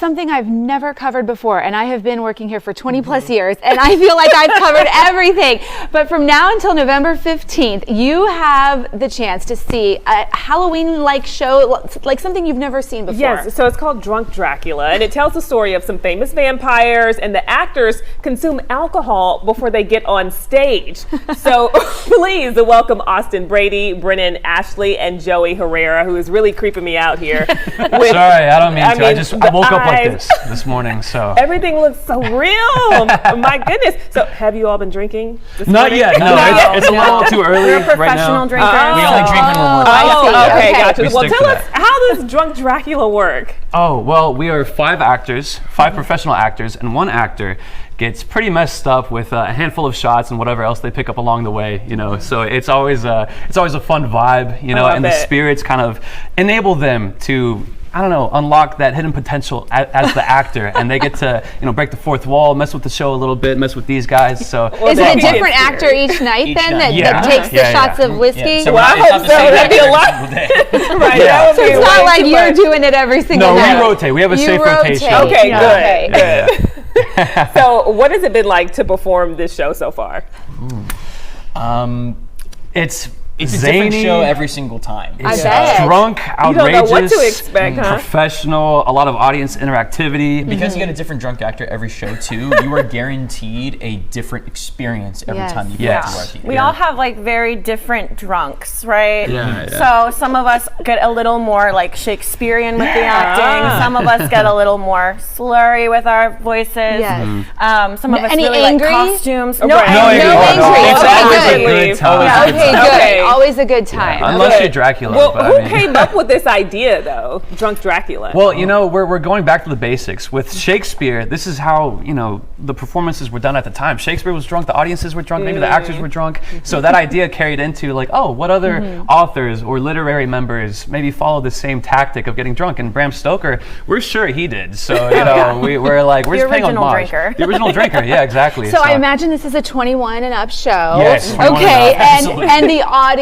something I've never covered before, and I have been working here for 20 plus years, and I feel like I've covered everything. But from now until November 15th, you have the chance to see a Halloween-like show, like something you've never seen before. Yes, so it's called Drunk Dracula, and it tells the story of some famous vampires, and the actors consume alcohol before they get on stage. So please welcome Austin Brady, Brennan Ashley, and Joey Herrera, who is really creeping me out here. Sorry, I don't mean to. I woke up like this morning, so. Everything looks so real. My goodness. So have you all been drinking this Not morning? yet. No, it's a little too early We're right now. professional drinkers. We only drink when we're working. Oh, okay, gotcha. We Well, stick tell to us, that. how does Drunk Dracula work? Oh, well, we are 5 actors, 5 professional actors, and 1 actor gets pretty messed up with a handful of shots and whatever else they pick up along the way, you know. So it's always a fun vibe, you know, and the spirits kind of enable them to, I don't know, unlock that hidden potential as the actor, and they get to, you know, break the fourth wall, mess with the show a little bit, mess with these guys. So is it a different actor each night then that takes the shots of whiskey? Yeah. So Well, I hope so. That'd be a lot. Right. Yeah. That would So be it's not way like too you're much. doing it every single night. No, we rotate. We have a safe rotation. Okay, Yeah. good. So what has it been like to perform this show so far? It's It's a zany, different show every single time. It's bet. drunk, outrageous, You don't know what to expect, huh? professional, a lot of audience interactivity. Because you get a different drunk actor every show too, you are guaranteed a different experience every time you go to our theater. We all have like very different drunks, right? Yeah. So some of us get a little more like Shakespearean with the acting. Some of us get a little more slurry with our voices. Yes. Some of us Any really angry? like costumes. No, No, angry. No angry. It's Okay, always a good. good time. Yeah, okay, good. Okay. Always a good time. Unless you're Dracula. Well, but who I mean, came up with this idea though, Drunk Dracula? Well, you know, we're going back to the basics. With Shakespeare, this is how, you know, the performances were done at the time. Shakespeare was drunk, the audiences were drunk, maybe the actors were drunk. So that idea carried into like, oh, what other authors or literary members maybe follow the same tactic of getting drunk? And Bram Stoker, we're sure he did. So, you know, we're like, we're The just paying original homage. drinker. The original drinker, yeah, exactly. So I imagine this is a 21 and up show. Yes, 21 okay, and up, absolutely. and the audience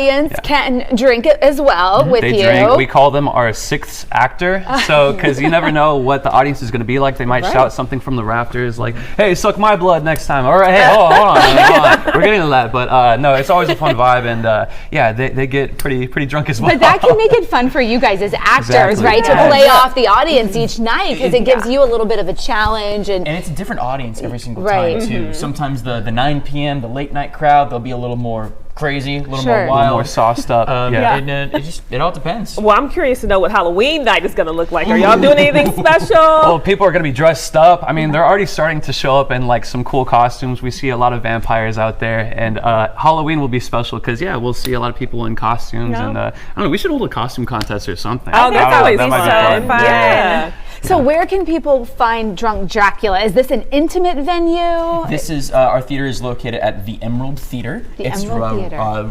can drink it as well with they you. drink. We call them our 6th actor. So, because you never know what the audience is going to be like. They might shout something from the rafters like, hey, suck my blood next time. All right, hey, hold on. We're getting to that. But no, it's always a fun vibe. And yeah, they get pretty drunk as well. But that can make it fun for you guys as actors, Exactly. right? Yeah. To play off the audience each night because it gives you a little bit of a challenge. And it's a different audience every single Right. time too. Sometimes the 9 p.m., the late night crowd, they'll be a little more crazy, a little Sure. more A wild. little more sauced up. And it all depends. Well, I'm curious to know what Halloween night is going to look like. Are y'all doing anything special? Well, people are going to be dressed up. I mean, they're already starting to show up in like some cool costumes. We see a lot of vampires out there, and Halloween will be special because we'll see a lot of people in costumes. And I don't know, we should hold a costume contest or something. Oh, that's always that might be fun. fun. Yeah. so where can people find Drunk Dracula? Is this an intimate venue? This is our theater is located at the Emerald Theater. The it's Emerald Theater.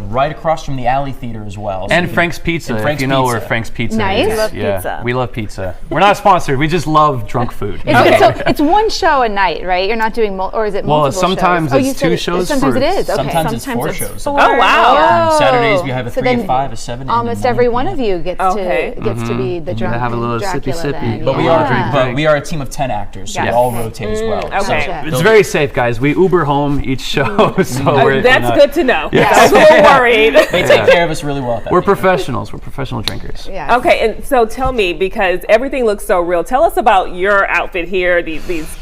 Right across from the Alley Theater as well. And Frank's Pizza, And Frank's if you know Pizza. where Frank's Pizza Nice. is. We love pizza. We love pizza. We're not sponsored. We just love drunk food. So it's one show a night, right? You're not doing, or is it multiple Well, sometimes shows? it's you said 2 shows. Sometimes it is. Okay. Sometimes it's 4 shows. Oh, wow. On Saturdays we have a So 3, a then 5, a 7. and a Almost 9 every one p.m. of you gets Okay. to be the drunk have a little Dracula sippy. then. But Yeah. we are a team of 10 actors, so we Yes. all rotate as well. Okay. So It's very safe, guys. We Uber home each show, so That's good to know. Yeah. I was a little worried. they take care of us really well at that. We're professionals. We're professional drinkers. Yeah. Okay, and so tell me, because everything looks so real, tell us about your outfit here, these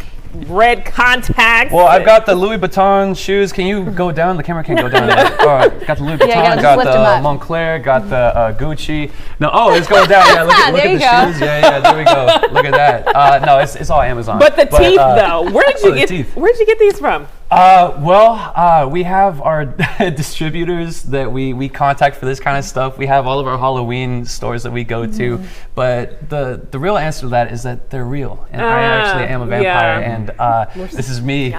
red contacts. Well, I've got the Louis Vuitton shoes. Can you go down? The camera can't go down. Got the Louis Vuitton, Yeah, you gotta got lift 'em the up. Moncler, got the Gucci. No, it's going down. Yeah, look at There the you go. shoes. Yeah, there we go. Look at that. No, it's all Amazon. But the teeth, though, where'd you the teeth. get these from? We have our distributors that we contact for this kind of stuff. We have all of our Halloween stores that we go to, but the real answer to that is that they're real, and I actually am a vampire, and this is me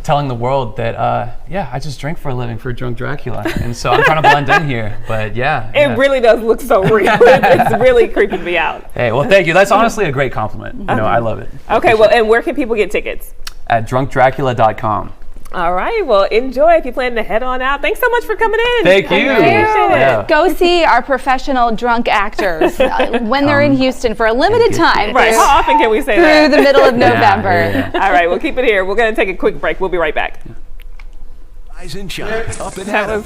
telling the world that I just drink for a living for Drunk Dracula, and so I'm trying to blend in here. But It really does look so real. It's really creeping me out. Hey, well, thank you. That's honestly a great compliment. You know, I love it. Okay, well, and where can people get tickets? At drunkdracula.com. All right. Well, enjoy if you plan to head on out. Thanks so much for coming in. Thank you. Yeah. Go see our professional drunk actors when they're in Houston for a limited time. Right. How often can we say that? Through the middle of November. All right. We'll keep it here. We're going to take a quick break. We'll be right back. Rise and shine. Up and at 'em.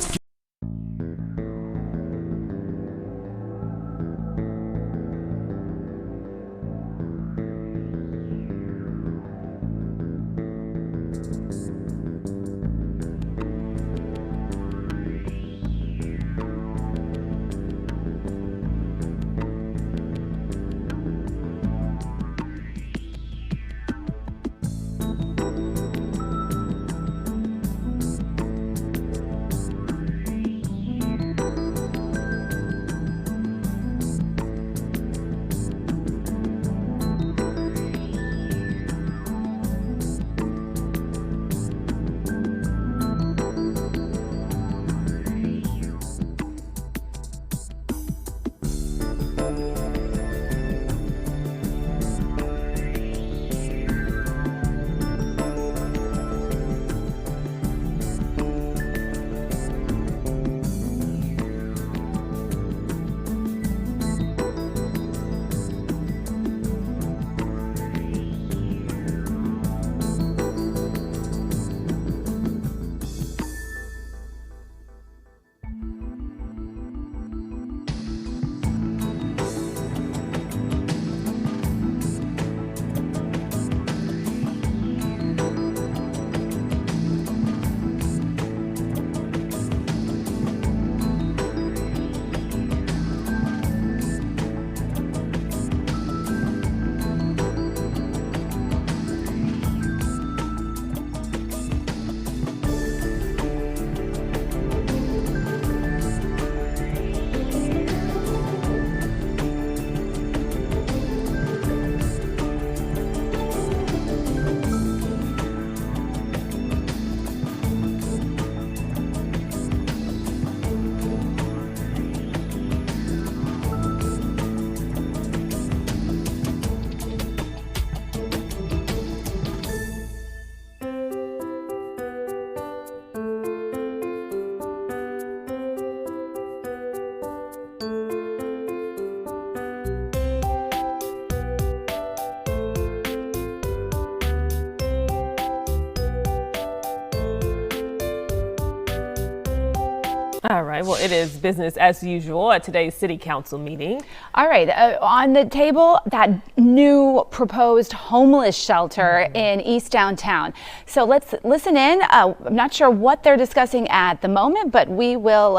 All right. Well, it is business as usual at today's city council meeting. All right. On the table, that new proposed homeless shelter in East Downtown. So let's listen in. I'm not sure what they're discussing at the moment, but we will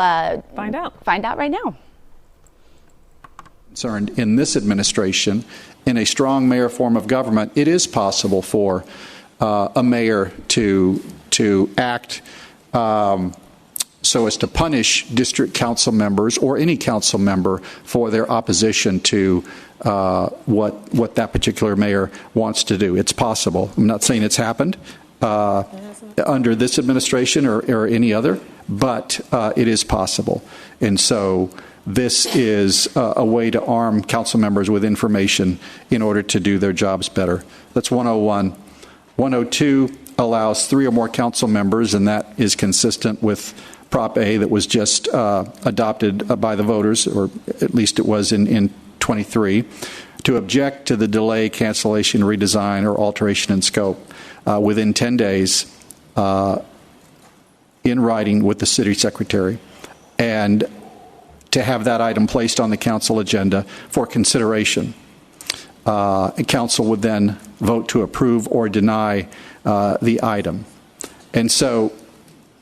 find out right now. Concerned in this administration, in a strong mayor form of government, it is possible for a mayor to act so as to punish district council members or any council member for their opposition to what that particular mayor wants to do. It's possible. I'm not saying it's happened under this administration or any other, but it is possible. And so this is a way to arm council members with information in order to do their jobs better. That's 101. 102 allows 3 or more council members, and that is consistent with Prop A that was just adopted by the voters, or at least it was in 23, to object to the delay, cancellation, redesign, or alteration in scope within 10 days in writing with the city secretary, and to have that item placed on the council agenda for consideration. Council would then vote to approve or deny the item. And so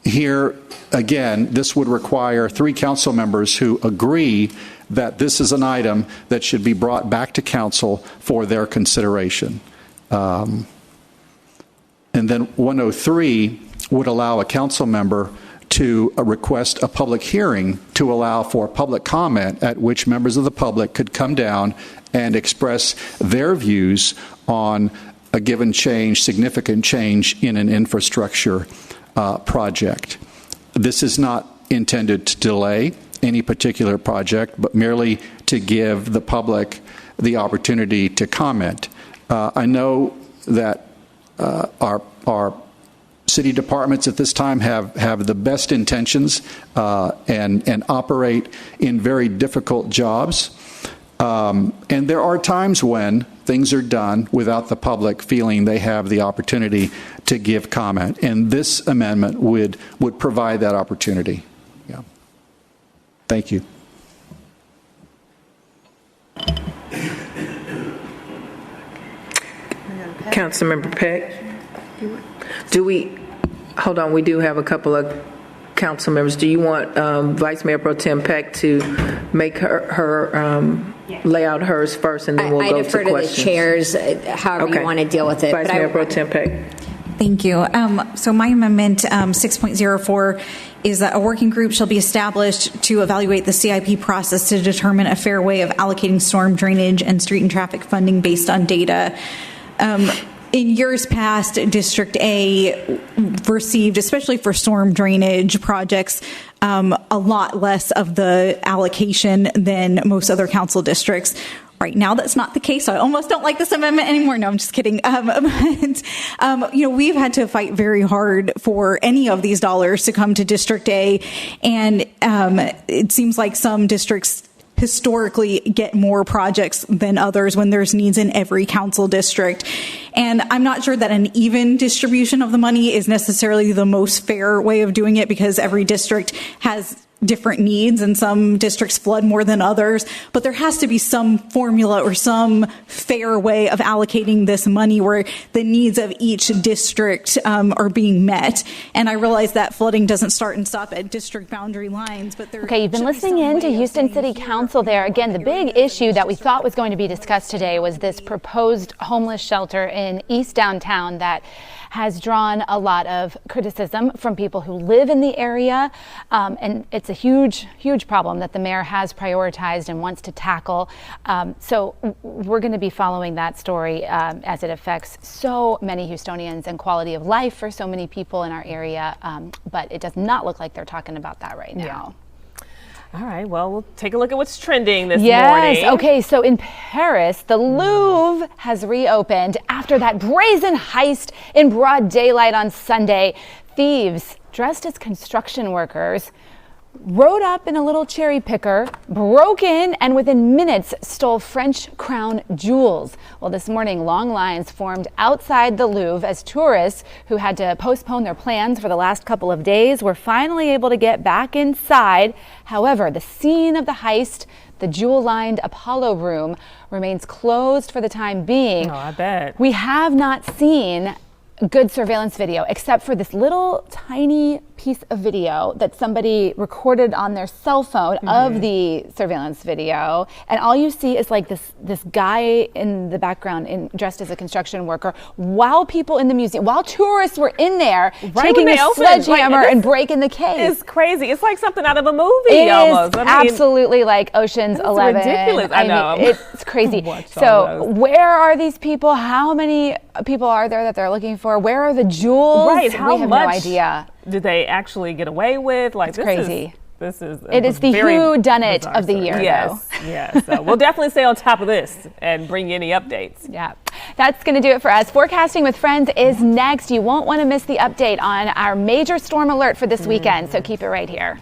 here, again, this would require 3 council members who agree that this is an item that should be brought back to council for their consideration. And then 103 would allow a council member to request a public hearing to allow for public comment at which members of the public could come down and express their views on a given change, significant change in an infrastructure project. This is not intended to delay any particular project, but merely to give the public the opportunity to comment. I know that our city departments at this time have the best intentions and operate in very difficult jobs. And there are times when things are done without the public feeling they have the opportunity to give comment. And this amendment would provide that opportunity. Yeah. Thank you. Councilmember Peck, hold on, we do have a couple of council members. Do you want Vice Mayor Pro Tem Peck to make her lay out hers first, and then we'll go to questions? I defer to the chairs, however you want to deal with it. Vice Mayor Pro Tem Peck. Thank you. So my amendment 6.04 is that a working group shall be established to evaluate the CIP process to determine a fair way of allocating storm drainage and street and traffic funding based on data. In years past, District A received, especially for storm drainage projects, a lot less of the allocation than most other council districts. Right now, that's not the case. So I almost don't like this amendment anymore. No, I'm just kidding. We've had to fight very hard for any of these dollars to come to District A, and it seems like some districts historically get more projects than others when there's needs in every council district. And I'm not sure that an even distribution of the money is necessarily the most fair way of doing it, because every district has different needs and some districts flood more than others. But there has to be some formula or some fair way of allocating this money where the needs of each district are being met. And I realize that flooding doesn't start and stop at district boundary lines, but there Okay, you've been listening in to Houston City Council there. Again, the big issue that we thought was going to be discussed today was this proposed homeless shelter in East Downtown that has drawn a lot of criticism from people who live in the area. And it's a huge, huge problem that the mayor has prioritized and wants to tackle. So we're going to be following that story as it affects so many Houstonians and quality of life for so many people in our area. But it does not look like they're talking about that right now. All right, well, we'll take a look at what's trending this morning. Yes, okay, so in Paris, the Louvre has reopened after that brazen heist in broad daylight on Sunday. Thieves dressed as construction workers rode up in a little cherry picker, broke in, and within minutes stole French crown jewels. Well, this morning, long lines formed outside the Louvre as tourists who had to postpone their plans for the last couple of days were finally able to get back inside. However, the scene of the heist, the jewel-lined Apollo room, remains closed for the time being. Oh, I bet. We have not seen good surveillance video, except for this little tiny piece of video that somebody recorded on their cell phone of the surveillance video, and all you see is like this guy in the background dressed as a construction worker, while people in the museum, while tourists were in there taking a sledgehammer and breaking the case. It's crazy. It's like something out of a movie. It almost. is absolutely like Ocean's 11. Ridiculous. I know. It's crazy. So where are these people? How many people are there that they're looking for? Where are the jewels? Right. How we have much no idea. Did they actually get away with? Like, it's crazy. It is the who done it of the year. Yes, though. yes. So we'll definitely stay on top of this and bring you any updates. Yeah, that's going to do it for us. Forecasting with Friends is next. You won't want to miss the update on our major storm alert for this weekend, so keep it right here.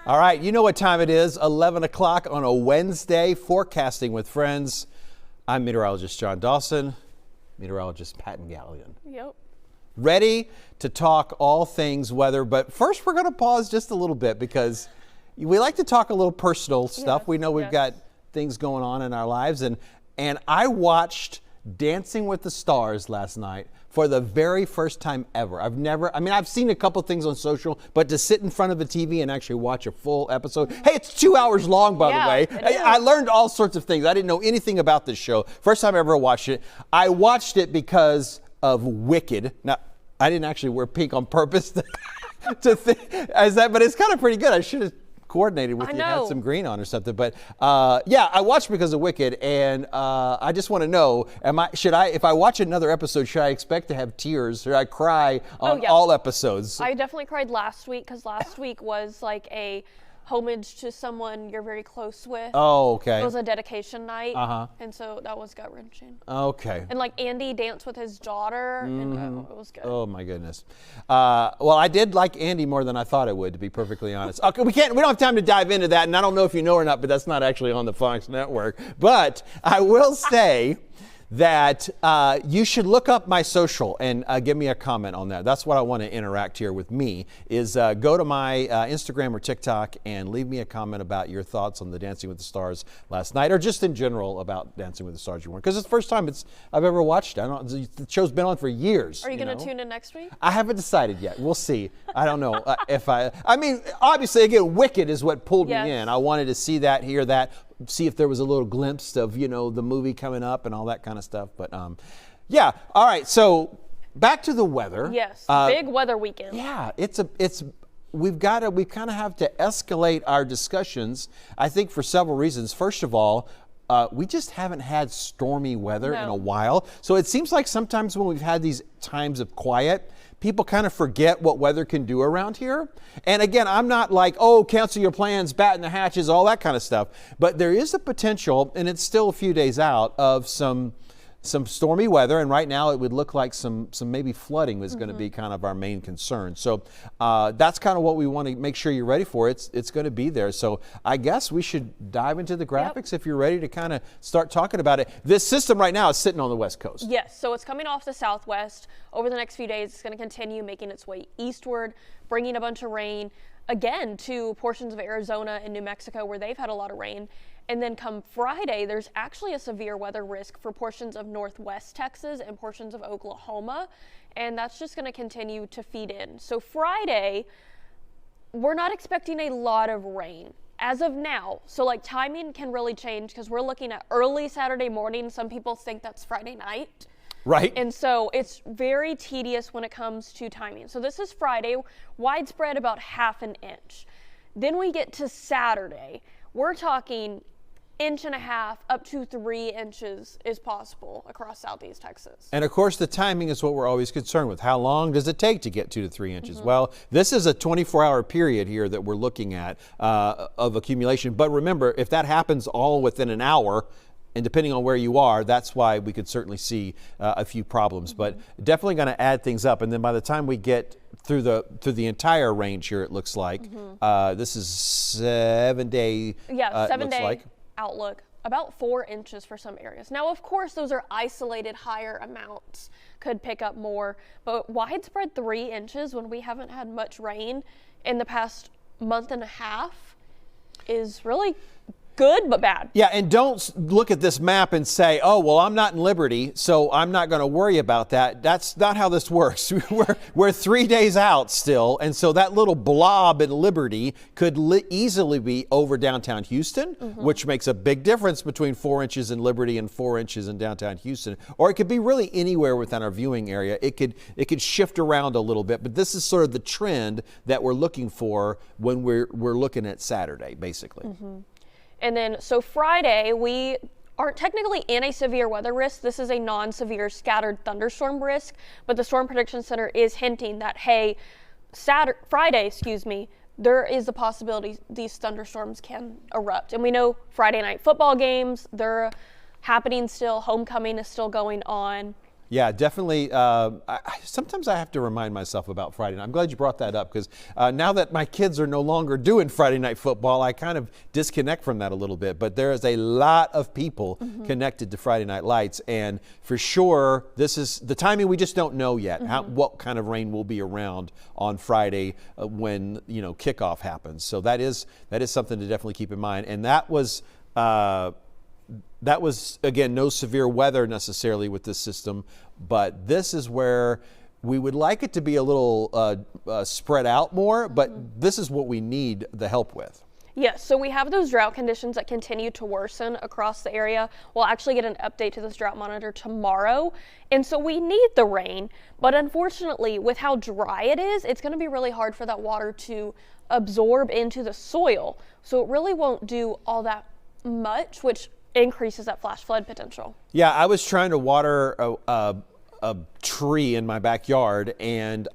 All right, you know what time it is, 11 o'clock on a Wednesday, Forecasting with Friends. I'm meteorologist John Dawson, meteorologist Patton Gallion. Yep. Ready to talk all things weather, but first we're going to pause just a little bit because we like to talk a little personal stuff. Yes, We know we've got things going on in our lives, and I watched Dancing with the Stars last night for the very first time ever. I've seen a couple things on social, but to sit in front of a TV and actually watch a full episode. Hey, it's 2 hours long, by the way. I learned all sorts of things. I didn't know anything about this show. First time I ever watched it. I watched it because of Wicked. Now, I didn't actually wear pink on purpose to think as that, but it's kind of pretty good. I should have coordinated with you, had some green on or something. But yeah, I watched because of Wicked, and I just want to know: if I watch another episode, should I expect to have tears? Should I cry on all episodes? I definitely cried last week because last week was like a homage to someone you're very close with. Oh, okay. It was a dedication night, and so that was gut-wrenching. Okay. And like Andy danced with his daughter, and it was good. Oh my goodness. Well, I did like Andy more than I thought I would, to be perfectly honest. Okay, we don't have time to dive into that, and I don't know if you know or not, but that's not actually on the Fox network. But I will say that you should look up my social and give me a comment on that. That's what I want to interact here with me, is go to my Instagram or TikTok and leave me a comment about your thoughts on the Dancing with the Stars last night, or just in general about Dancing with the Stars you weren't. Because it's the first time I've ever watched it. The show's been on for years. Are you going to tune in next week? I haven't decided yet. We'll see. I don't know obviously, again, Wicked is what pulled me in. I wanted to see that, hear that, see if there was a little glimpse of, the movie coming up and all that kind of stuff. But yeah. All right. So back to the weather. Yes. Big weather weekend. Yeah. We kind of have to escalate our discussions, I think, for several reasons. First of all, we just haven't had stormy weather in a while. So it seems like sometimes when we've had these times of quiet, people kind of forget what weather can do around here. And again, I'm not like, cancel your plans, batten the hatches, all that kind of stuff. But there is a potential, and it's still a few days out, of some stormy weather, and right now it would look like some maybe flooding was going to be kind of our main concern. So that's kind of what we want to make sure you're ready for. It's going to be there. So I guess we should dive into the graphics if you're ready to kind of start talking about it. This system right now is sitting on the West Coast. Yes, so it's coming off the southwest. Over the next few days, it's going to continue making its way eastward, bringing a bunch of rain, again, to portions of Arizona and New Mexico where they've had a lot of rain. And then come Friday, there's actually a severe weather risk for portions of northwest Texas and portions of Oklahoma. And that's just going to continue to feed in. So Friday, we're not expecting a lot of rain as of now. So like timing can really change because we're looking at early Saturday morning. Some people think that's Friday night. Right. And so it's very tedious when it comes to timing. So this is Friday, widespread about 1/2 inch. Then we get to Saturday. We're talking 1.5 inches up to 3 inches is possible across southeast Texas. And of course, the timing is what we're always concerned with. How long does it take to get 2 to 3 inches? Well, this is a 24-hour period here that we're looking at of accumulation. But remember, if that happens all within an hour, and depending on where you are, that's why we could certainly see a few problems. But definitely going to add things up. And then by the time we get through the entire range here, it looks like this is 7 day. Yeah, 7 day outlook. About 4 inches for some areas. Now, of course, those are isolated higher amounts. Could pick up more, but widespread 3 inches when we haven't had much rain in the past month and a half is really good but bad. Yeah, and don't look at this map and say, oh, well, I'm not in Liberty, so I'm not going to worry about that. That's not how this works. We're 3 days out still, and so that little blob in Liberty could easily be over downtown Houston, which makes a big difference between 4 inches in Liberty and 4 inches in downtown Houston. Or it could be really anywhere within our viewing area. It could shift around a little bit, but this is sort of the trend that we're looking for when we're looking at Saturday, basically. And then, so Friday, we aren't technically in a severe weather risk. This is a non-severe scattered thunderstorm risk, but the Storm Prediction Center is hinting that, hey, Friday, there is a possibility these thunderstorms can erupt. And we know Friday night football games, they're happening still. Homecoming is still going on. Yeah, definitely. Sometimes I have to remind myself about Friday night. I'm glad you brought that up because now that my kids are no longer doing Friday night football, I kind of disconnect from that a little bit. But there is a lot of people connected to Friday Night Lights, and for sure, this is the timing. We just don't know yet what kind of rain will be around on Friday when kickoff happens. So that is something to definitely keep in mind. And that was. Again, no severe weather necessarily with this system, but this is where we would like it to be a little spread out more, but this is what we need the help with. Yes, so we have those drought conditions that continue to worsen across the area. We'll actually get an update to this drought monitor tomorrow, and so we need the rain, but unfortunately, with how dry it is, it's going to be really hard for that water to absorb into the soil, so it really won't do all that much, which increases that flash flood potential. Yeah, I was trying to water a tree in my backyard, and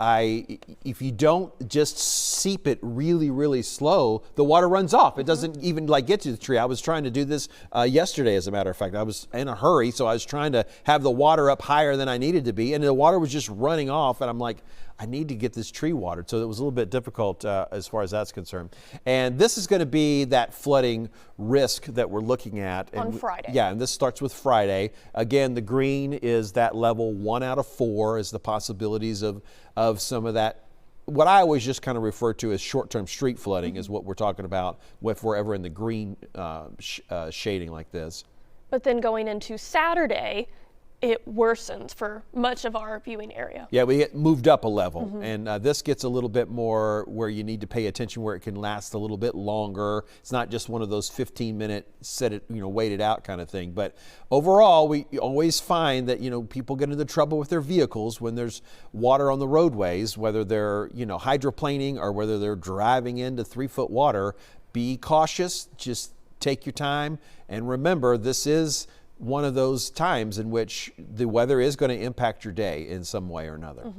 if you don't just seep it really, really slow, the water runs off. It doesn't even get to the tree. I was trying to do this yesterday, as a matter of fact. I was in a hurry, so I was trying to have the water up higher than I needed to be, and the water was just running off, and I'm like, I need to get this tree watered. So it was a little bit difficult as far as that's concerned. And this is going to be that flooding risk that we're looking at. On Friday. Yeah, and this starts with Friday. Again, the green is that level 1 out of 4 is the possibilities of some of that. What I always just kind of refer to as short-term street flooding is what we're talking about if we're ever in the green shading like this. But then going into Saturday, it worsens for much of our viewing area. Yeah, we get moved up a level, and this gets a little bit more where you need to pay attention, where it can last a little bit longer. It's not just one of those 15-minute set it, wait it out kind of thing. But overall, we always find that people get into trouble with their vehicles when there's water on the roadways, whether they're hydroplaning or whether they're driving into 3-foot water. Be cautious. Just take your time, and remember, this is one of those times in which the weather is going to impact your day in some way or another.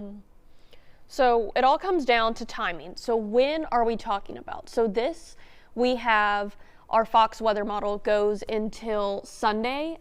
So it all comes down to timing. So when are we talking about? So we have our Fox weather model goes until Sunday